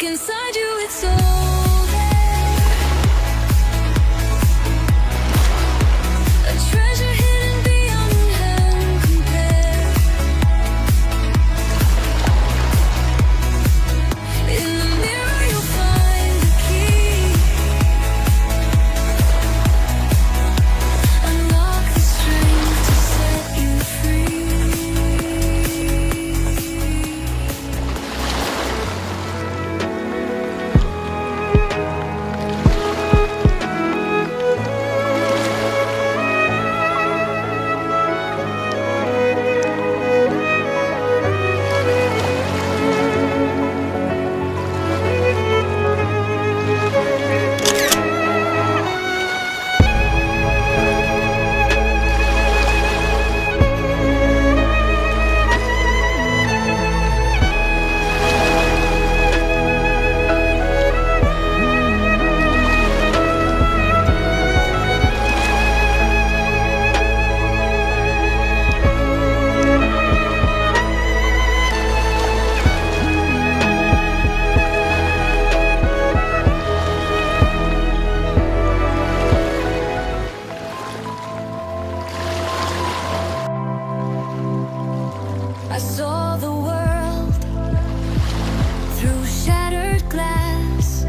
Look inside you, it's all there. A treasure hidden beyond hand compare. In the mirror you'll find the key. Unlock the strength to set you free. I saw the world through shattered glass.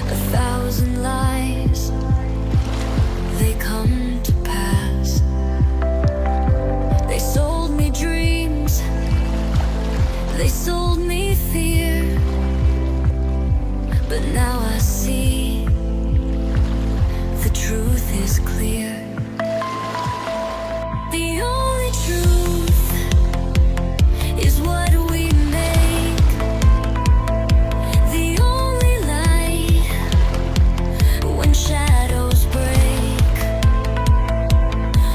1,000 lies, they come to pass. They sold me dreams, they sold me fear. But now I see the truth is clear. The only truth is what we make. The only light when shadows break.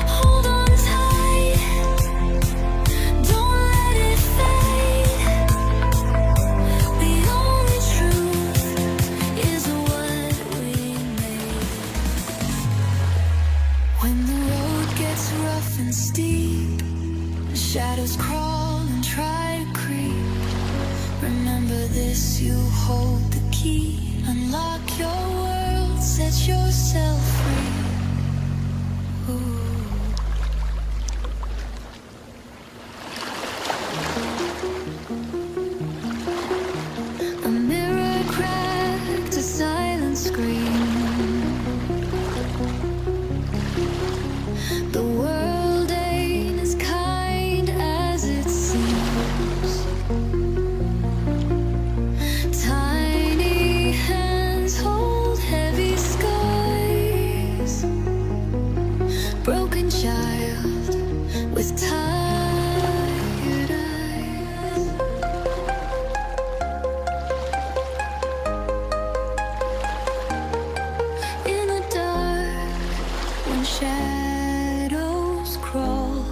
Hold on tight, don't let it fade. The only truth is what we make. When the road gets rough and steep, shadows crawl and try to creep. Remember this, you hold the key. Unlock your world, set yourself free. Ooh. A mirror cracked, a silent scream. The world ain't as kind as it seems. Tiny hands hold heavy skies. Broken child with tired eyes. In the dark, when shadows crawl,